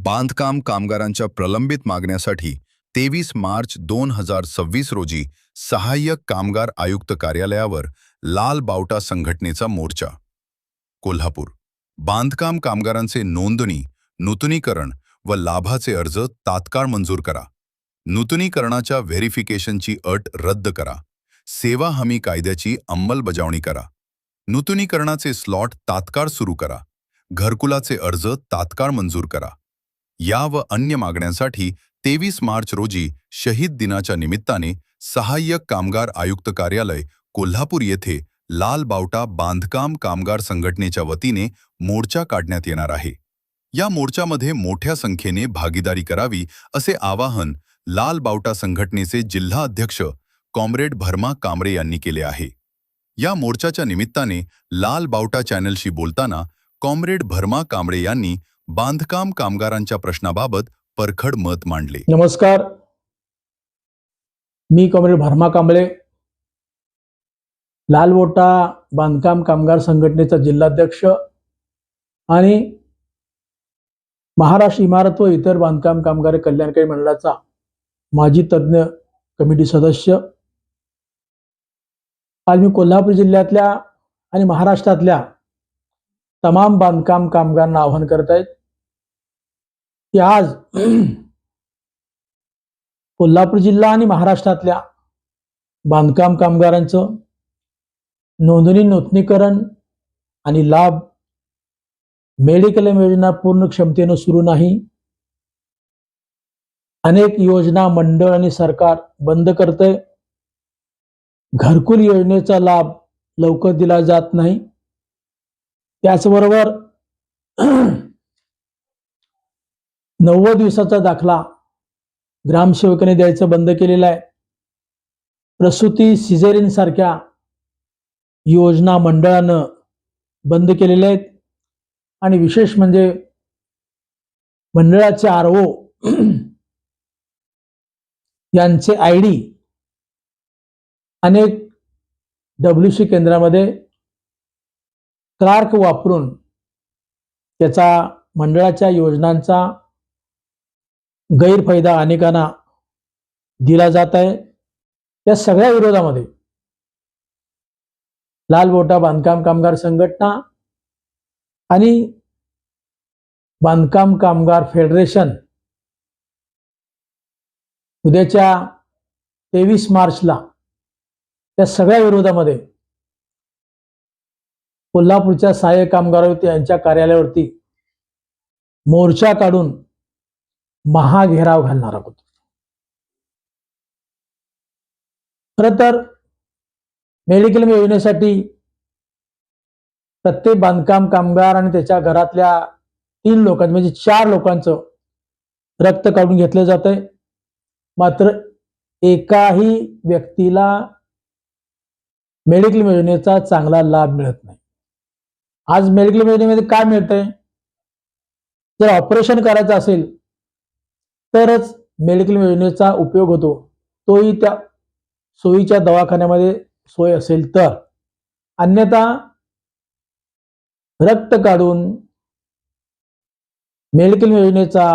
बांधकाम कामगारांच्या प्रलंबित मागण्यासाठी 23 मार्च 2026 रोजी सहाय्यक कामगार आयुक्त कार्यालयावर लाल बावटा संघटनेचा मोर्चा. कोल्हापूर. बांधकाम कामगारांचे नोंदणी, नूतनीकरण व लाभाचे अर्ज तात्काळ मंजूर करा. नूतनीकरणाच्या व्हेरिफिकेशनची अट रद्द करा. सेवा हमी कायद्याची अंमलबजावणी करा. नूतनीकरणाचे स्लॉट तात्काळ सुरू करा. घरकुलाचे अर्ज तात्काळ मंजूर करा. या व अन्य मागण्यांसाठी 23 मार्च रोजी शहीद दिनाच्या निमित्ताने सहाय्यक कामगार आयुक्त कार्यालय कोल्हापूर येथे लाल बावटा बांधकाम कामगार संघटनेच्या वतीने मोर्चा काढण्यात येणार आहे. या मोर्चामध्ये मोठ्या संख्येने भागीदारी करावी असे आवाहन लाल बावटा संघटनेचे जिल्हा अध्यक्ष कॉम्रेड भरमा कांबरे यांनी केले आहे. या मोर्चाच्या निमित्ताने लाल बावटा चॅनलशी बोलताना कॉम्रेड भरमा कांबरे यांनी बांधकाम कामगारांच्या प्रश्नाबाबत परखड मत मांडले. नमस्कार, मी कॉम्रेड भरमा कांबळे, लाल बावटा बांधकाम कामगार संघटनेचा जिल्हाध्यक्ष आणि महाराष्ट्र इमारत व इतर बांधकाम कामगार कल्याणकारी मंडळाचा माजी तज्ञ कमिटी सदस्य. आज मी कोल्हापूर जिल्ह्यातल्या आणि महाराष्ट्रातल्या तमाम बांधकाम कामगारांना आवाहन करत आहेत की आज कोल्हापूर जिल्हा आणि महाराष्ट्रातल्या बांधकाम कामगारांचं नोंदणी, नूतनीकरण आणि लाभ मेडिकल योजना पूर्ण क्षमतेनं सुरू नाही. अनेक योजना मंडळ आणि सरकार बंद करतंय. घरकुल योजनेचा लाभ लवकर दिला जात नाही. त्याचबरोबर 90 दिवसाचा दाखला ग्रामसेवकाने द्यायचं बंद केलेला आहे. प्रसूती, सिझेरियन सारख्या योजना मंडळानं बंद केलेल्या आहेत. आणि विशेष म्हणजे मंडळाचे RO यांचे ID अनेक WC केंद्रामध्ये क्लार्क वापरून त्याचा मंडळाच्या योजनांचा गैरफायदा अनेकांना दिला जात आहे. या सगळ्या विरोधामध्ये लाल बावटा बांधकाम कामगार संघटना आणि बांधकाम कामगार फेडरेशन उद्याच्या 23 मार्चला त्या सगळ्या विरोधामध्ये कोल्हापूरच्या सहाय्यक कामगार आयुक्त यांच्या कार्यालयावरती मोर्चा काढून महाघेराव घालणार आहोत. खरं तर मेडिकल योजनेसाठी प्रत्येक बांधकाम कामगार आणि त्याच्या घरातल्या 3 लोकांचं म्हणजे 4 लोकांचं रक्त काढून घेतलं जातंय. मात्र एकाही व्यक्तीला मेडिकल योजनेचा चांगला लाभ मिळत नाही. आज मेडिकल योजनेमध्ये काय मिळतंय? जर ऑपरेशन करायचं असेल तरच मेडिकल योजनेचा उपयोग होतो, तोही त्या सोयीच्या दवाखान्यामध्ये सोय असेल तर. अन्यथा रक्त काढून मेडिकल योजनेचा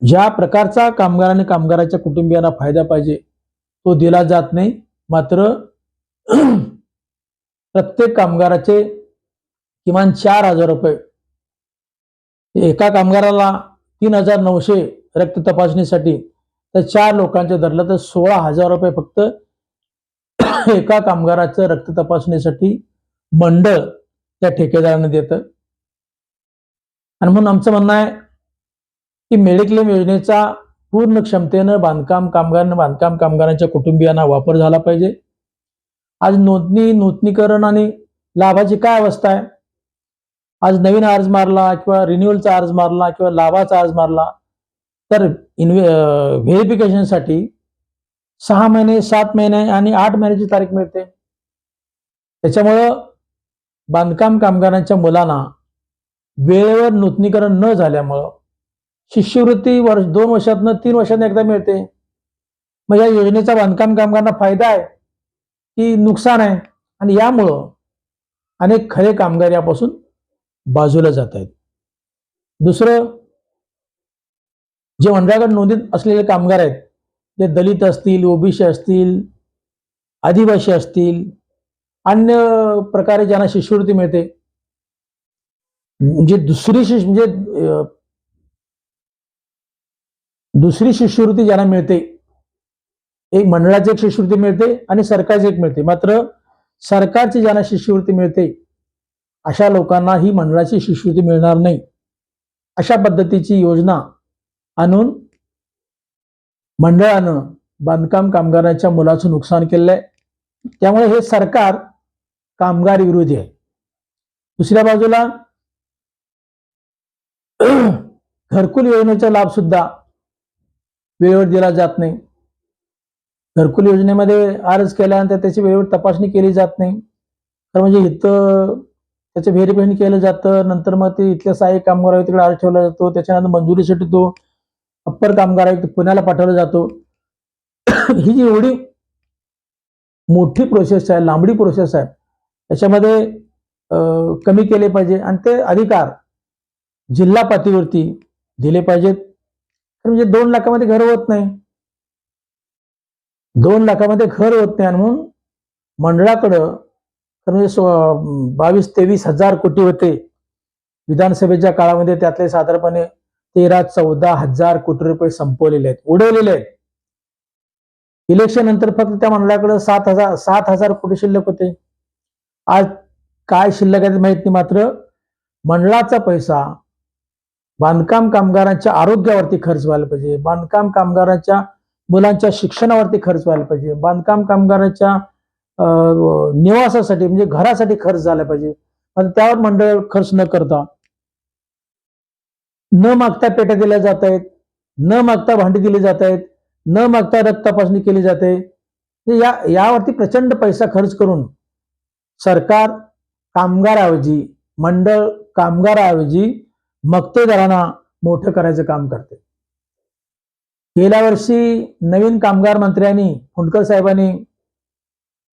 ज्या प्रकारचा कामगार आणि कामगाराच्या कुटुंबियांना फायदा पाहिजे तो दिला जात नाही. मात्र प्रत्येक कामगाराचे किमान 4,000 रुपये, एका कामगाराला 3,900 रक्त तपासणीसाठी, तर 4 लोकांचे धरलं तर 16,000 रुपये फक्त एका कामगाराचं रक्त तपासणीसाठी मंडळ त्या ठेकेदाराने देतं. आणि म्हणून आमचं म्हणणं आहे की मेडिक्लेम योजनेचा पूर्ण क्षमतेनं बांधकाम कामगारांच्या कुटुंबियांना वापर झाला पाहिजे. आज नोंदणी, नूतनीकरण आणि लाभाची काय अवस्था आहे? आज नवीन अर्ज मारला किंवा रिन्युअलचा अर्ज मारला किंवा लाभाचा अर्ज मारला तर व्हेरिफिकेशनसाठी 6 महिने, 7 महिने आणि 8 महिन्याची तारीख मिळते. त्याच्यामुळं बांधकाम कामगारांच्या मुलांना वेळेवर नूतनीकरण न झाल्यामुळं शिष्यवृत्ती 2 वर्षातनं 3 वर्षांनी एकदा मिळते. मग या योजनेचा बांधकाम कामगारांना फायदा आहे की नुकसान आहे? आणि यामुळं अनेक खरे कामगार यापासून बाजूला जात आहेत. दुसरं, जे मंडळाकडे नोंदीत असलेले कामगार आहेत ते दलित असतील, ओबीसी असतील, आदिवासी असतील, अन्य प्रकारे ज्यांना शिष्यवृत्ती मिळते, म्हणजे दुसरी शिष्यवृत्ती ज्यांना मिळते, एक मंडळाची एक शिष्यवृत्ती मिळते आणि सरकारची एक मिळते. मात्र सरकारची ज्यांना शिष्यवृत्ती मिळते अशा लोकांना ही मंडळाची शिष्यवृत्ती मिळणार नाही. अशा पद्धतीची योजना आणून मंडळानं बांधकाम कामगारांच्या मुलाचं नुकसान केलेलं आहे. त्यामुळे हे सरकार कामगार विरोधी आहे. दुसऱ्या बाजूला घरकुल योजनेचा लाभ सुद्धा वेळेवर दिला जात नाही. घरकुल योजनेमध्ये अर्ज केल्यानंतर त्याची वेळेवर तपासणी केली जात नाही. तर म्हणजे इथं त्याचं व्हेरिफिकेशन केलं जातं, नंतर मग ते इथल्या सहाय्यक कामगार आयुक्ताकडे अर्ज ठेवला जातो, त्याच्यानंतर मंजुरीसाठी तो अप्पर कामगार आयुक्त पुण्याला पाठवला जातो. ही जी एवढी मोठी प्रोसेस आहे, लांबडी प्रोसेस आहे, त्याच्यामध्ये कमी केले पाहिजे आणि ते अधिकार जिल्हा पातळीवरती दिले पाहिजेत. तर म्हणजे 2 लाखामध्ये घर होत नाही, 2 लाखामध्ये घर होत नाही आणि म्हणून मंडळाकडं तर म्हणजे 22-23 हजार कोटी होते विधानसभेच्या काळामध्ये, त्यातले साधारणपणे 13-14 हजार कोटी रुपये संपवलेले आहेत, उडवलेले आहेत. इलेक्शन नंतर फक्त त्या मंडळाकडे 7 हजार कोटी शिल्लक होते. आज काय शिल्लक आहे माहित नाही. मात्र मंडळाचा पैसा बांधकाम कामगारांच्या आरोग्यावरती खर्च व्हायला पाहिजे, बांधकाम कामगारांच्या मुलांच्या शिक्षणावरती खर्च व्हायला पाहिजे, बांधकाम कामगारांच्या निवासासाठी म्हणजे घरासाठी खर्च झाला पाहिजे. पण त्यावर मंडळ खर्च न करता, न मागता पेट्या दिल्या जात आहेत, न मागता भांडी दिली जात आहेत, न मागता रक्त तपासणी केली जाते. यावरती प्रचंड पैसा खर्च करून सरकार कामगाराऐवजी, मंडळ कामगाराऐवजी मक्तेदारांना मोठं करायचं काम करते. गेल्या वर्षी नवीन कामगार मंत्र्यांनी, फुंडकर साहेबांनी,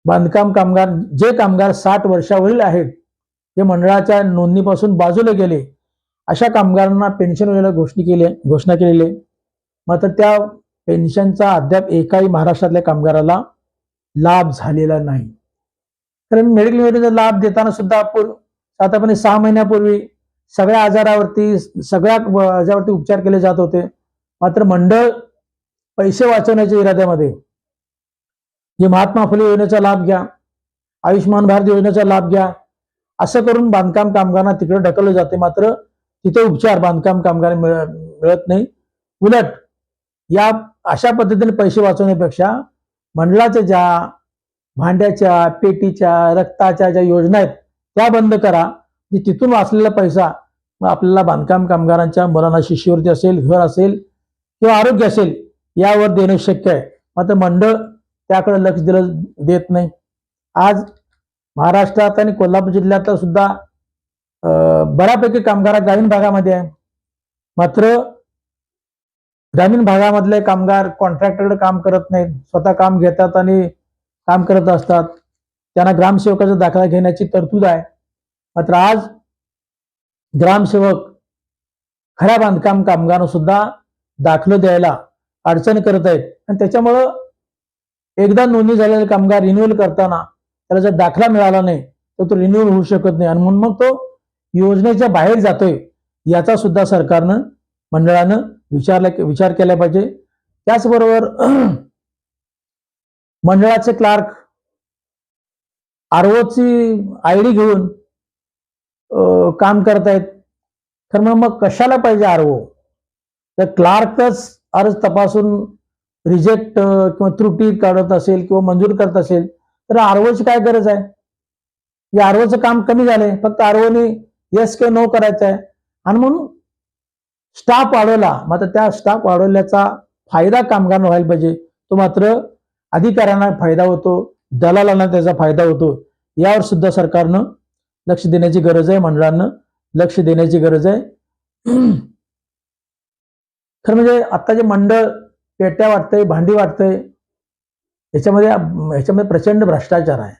बांधकाम कामगार जे कामगार 60 वर्षावरील आहेत, जे मंडळाच्या नोंदणीपासून बाजूला गेले, अशा कामगारांना पेन्शन वगैरे घोषणा केलेली आहे. मात्र त्या पेन्शनचा अद्याप एकाही महाराष्ट्रातल्या कामगाराला लाभ झालेला नाही. कारण मेडिकल योजनेचा लाभ देताना सुद्धा साधारणपणे 6 महिन्यापूर्वी सगळ्या आजारावरती उपचार केले जात होते. मात्र मंडळ पैसे वाचवण्याच्या इराद्यामध्ये जे महात्मा फुले योजनेचा लाभ घ्या, आयुष्यमान भारत योजनेचा लाभ घ्या, असं करून बांधकाम कामगारांना तिकडे ढकललं जाते. मात्र तिथे उपचार बांधकाम कामगारांना मिळत नाही. उलट या अशा पद्धतीने पैसे वाचवण्यापेक्षा मंडळाच्या ज्या भांड्याच्या, पेटीच्या, रक्ताच्या ज्या योजना आहेत त्या बंद करा. तिथून वाचलेला पैसा आपल्याला बांधकाम कामगारांच्या मुलांना शिष्यवृत्ती असेल, घर असेल किंवा आरोग्य असेल यावर देणं शक्य आहे. मात्र मंडळ त्याकडे लक्ष देत नाही. आज महाराष्ट्रात आणि कोल्हापूर जिल्ह्यात सुद्धा बऱ्यापैकी कामगार ग्रामीण भागामध्ये आहे. मात्र ग्रामीण भागामधले कामगार कॉन्ट्रॅक्टरकडे काम करत नाहीत, स्वतः काम घेतात आणि काम करत असतात. त्यांना ग्रामसेवकाचा दाखला घेण्याची तरतूद आहे. मात्र आज ग्रामसेवक खऱ्या बांधकाम कामगारांना सुद्धा दाखलं द्यायला अडचण करत आहेत आणि त्याच्यामुळं एकदा नोंदणी झालेले कामगार रिन्युअल करताना त्याला जर दाखला मिळाला नाही तर तो रिन्युअल होऊ शकत नाही आणि म्हणून मग तो योजनेच्या बाहेर जातोय. याचा सुद्धा सरकारनं, मंडळानं विचार केला पाहिजे. त्याचबरोबर मंडळाचे क्लार्क आरओची आयडी घेऊन काम करत आहेत. तर मग कशाला पाहिजे आरओ? तर क्लार्कच अर्ज तपासून रिजेक्ट किंवा त्रुटी काढत असेल किंवा मंजूर करत असेल तर आरओची काय गरज आहे? या आरओचं काम कमी झालंय, फक्त आरओने येस किंवा नो करायचं आहे आणि म्हणून स्टाफ वाढवला. मात्र त्या स्टाफ वाढवल्याचा फायदा कामगारांना व्हायला पाहिजे, तो मात्र अधिकाऱ्यांना फायदा होतो, दलालांना त्याचा फायदा होतो. यावर सुद्धा सरकारनं लक्ष देण्याची गरज आहे, मंडळानं लक्ष देण्याची गरज आहे. खरं म्हणजे आता जे मंडळ पेट्या वाटतंय, भांडी वाटतंय, ह्याच्यामध्ये प्रचंड भ्रष्टाचार आहे.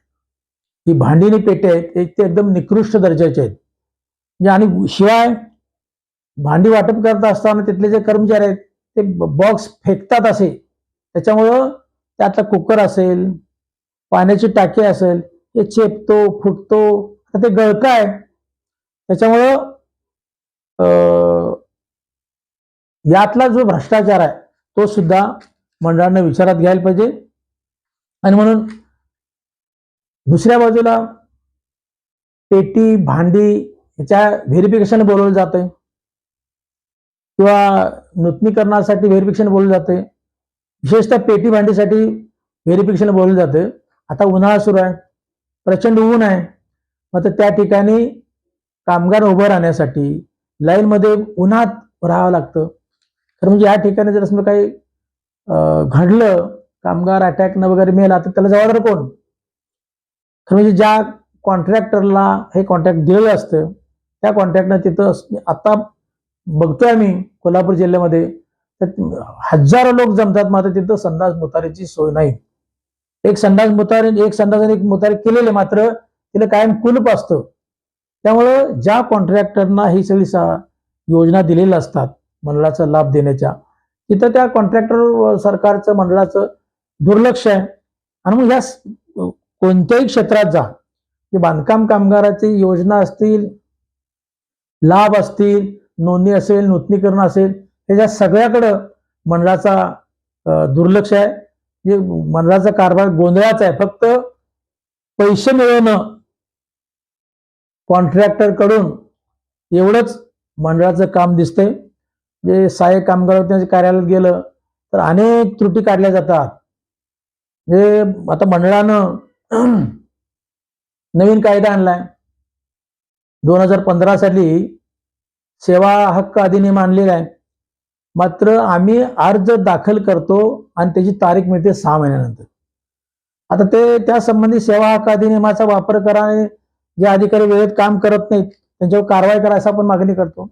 ही भांडी आणि पेट्या आहेत ते एकदम निकृष्ट दर्जाचे आहेत. आणि शिवाय भांडी वाटप करत असताना तिथले जे कर्मचारी आहेत ते बॉक्स फेकतात असे, त्याच्यामुळं त्यातला कुकर असेल, पाण्याची टाकी असेल, हे चेपतो, फुटतो, आता ते गळतं आहे. त्याच्यामुळं यातला जो भ्रष्टाचार आहे तो सुद्धा मंडळानं विचारात घ्यायला पाहिजे. आणि म्हणून दुसऱ्या बाजूला पेटी भांडी ह्याच्या व्हेरिफिकेशन बोलवलं जातंय किंवा नूतनीकरणासाठी व्हेरिफिकेशन बोलवलं जाते. विशेषतः पेटी भांडीसाठी व्हेरिफिकेशन बोलवलं जाते. आता उन्हाळा सुरू आहे, प्रचंड ऊन आहे, मग त्या ठिकाणी कामगार उभं राहण्यासाठी लाईनमध्ये उन्हात राहावं लागतं. तर म्हणजे या ठिकाणी जर असं काही घडलं, कामगार अटॅकनं वगैरे मेला, तर त्याला जबाबदार कोण? तर म्हणजे ज्या कॉन्ट्रॅक्टरला हे कॉन्ट्रॅक्ट दिलेलं असतं त्या कॉन्ट्रॅक्टनं तिथं आता बघतोय आम्ही कोल्हापूर जिल्ह्यामध्ये तर हजारो लोक जमतात, मात्र तिथं संडास मुतारीची सोय नाही. एक संडास आणि एक मुतारी केलेले, मात्र तिला कायम कुलूप असतं. त्यामुळं ज्या कॉन्ट्रॅक्टरना ही सगळी योजना दिलेल्या असतात मंडळाचा लाभ देण्याच्या, तिथं त्या कॉन्ट्रॅक्टर सरकारचं मंडळाचं दुर्लक्ष आहे. आणि मग या कोणत्याही क्षेत्रात जा, की बांधकाम कामगाराची योजना असतील, लाभ असतील, नोंदणी असेल, नूतनीकरण असेल, त्याच्या सगळ्याकडं मंडळाचा दुर्लक्ष आहे. जे मंडळाचा कारभार गोंधळाचा आहे. फक्त पैसे मिळवणं कॉन्ट्रॅक्टर कडून एवढंच मंडळाचं काम दिसतंय. जे सहाय्यक कामगार त्यांच्या कार्यालयात गेलं तर अनेक त्रुटी काढल्या जातात. जे आता मंडळानं नवीन कायदा आणलाय 2015 साली, सेवा हक्क अधिनियम आणलेला आहे. मात्र आम्ही अर्ज दाखल करतो आणि त्याची तारीख मिळते 6 महिन्यानंतर. आता ते त्या संबंधी सेवा हक्क अधिनियमाचा वापर करा आणि जे अधिकारी वेळेत काम करत नाहीत त्यांच्यावर कारवाई करा असं आपण मागणी करतो.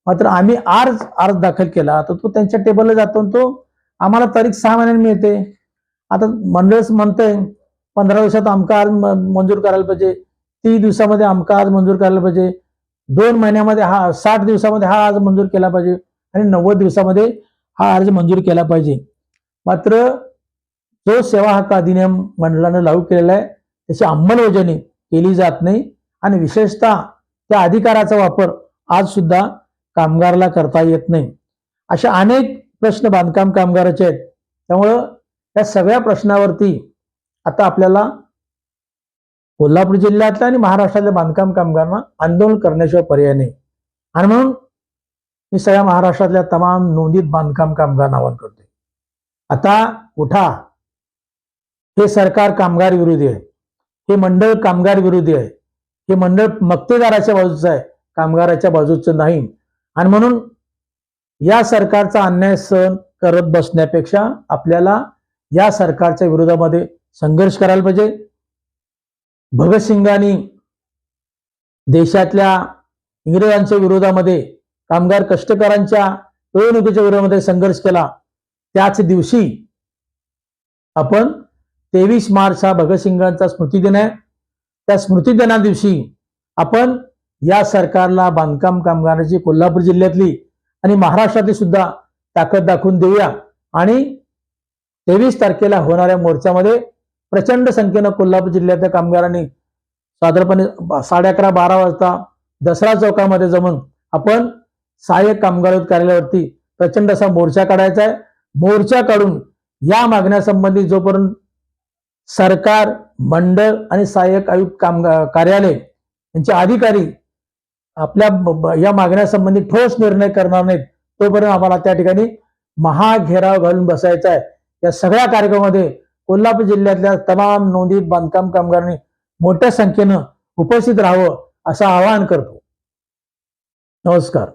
मात्र आम्ही अर्ज दाखल केला तर तो त्यांच्या टेबलला जातो आणि तो आम्हाला तारीख 6 महिन्यांनी मिळते. आता मंडळच म्हणतंय 15 दिवसात आमका अर्ज मंजूर करायला पाहिजे, 30 दिवसामध्ये आमका अर्ज मंजूर करायला पाहिजे, 2 महिन्यामध्ये 60 दिवसामध्ये हा अर्ज मंजूर केला पाहिजे आणि 90 दिवसामध्ये हा अर्ज मंजूर केला पाहिजे. मात्र जो सेवा हक्क अधिनियम मंडळानं लागू केलेला आहे त्याची अंमलबजावणी केली जात नाही आणि विशेषतः त्या अधिकाराचा वापर आज सुद्धा कामगाराला करता येत नाही. अशा अनेक प्रश्न बांधकाम कामगाराचे आहेत. त्यामुळं या सगळ्या प्रश्नावरती आता आपल्याला कोल्हापूर जिल्ह्यातल्या आणि महाराष्ट्रातल्या बांधकाम कामगारांना आंदोलन करण्याशिवाय पर्याय नाही. आणि म्हणून मी सगळ्या महाराष्ट्रातल्या तमाम नोंदीत बांधकाम कामगारांना आवाहन करतोय, आता उठा. हे सरकार कामगार विरोधी आहे, हे मंडळ कामगार विरोधी आहे, हे मंडळ मक्तेदाराच्या बाजूचं आहे, कामगाराच्या बाजूचं नाही. आणि म्हणून या सरकारचा अन्याय सहन करत बसण्यापेक्षा आपल्याला या सरकारच्या विरोधामध्ये संघर्ष करायला पाहिजे. भगतसिंगांनी देशातल्या इंग्रजांच्या विरोधामध्ये, कामगार कष्टकऱ्यांच्या पिळवणुकीच्या विरोधामध्ये संघर्ष केला. त्याच दिवशी आपण 23 मार्च हा भगतसिंगांचा स्मृतिदिन आहे. त्या स्मृतिदिना दिवशी आपण या सरकारला बांधकाम कामगारांची कोल्हापूर जिल्ह्यातली आणि महाराष्ट्रातली सुद्धा ताकद दाखवून देऊया आणि 23 तारखेला होणाऱ्या मोर्चामध्ये प्रचंड संख्येनं कोल्हापूर जिल्ह्यातल्या कामगारांनी साधारणपणे 11:30-12 वाजता दसरा चौकामध्ये जमून आपण सहाय्यक कामगार कार्यालयावरती प्रचंड असा मोर्चा काढायचा आहे. मोर्चा काढून या मागण्यासंबंधी जोपर्यंत सरकार, मंडळ आणि सहाय्यक आयुक्त कार्यालय यांचे अधिकारी आपल्या या मागण्यासंबंधी ठोस निर्णय करणार नाहीत तोपर्यंत आम्हाला त्या ठिकाणी महाघेराव घालून बसायचा आहे. या सगळ्या कार्यक्रमामध्ये कोल्हापूर जिल्ह्यातल्या तमाम नोंदीत बांधकाम कामगारांनी मोठ्या संख्येनं उपस्थित राहावं असं आवाहन करतो. नमस्कार.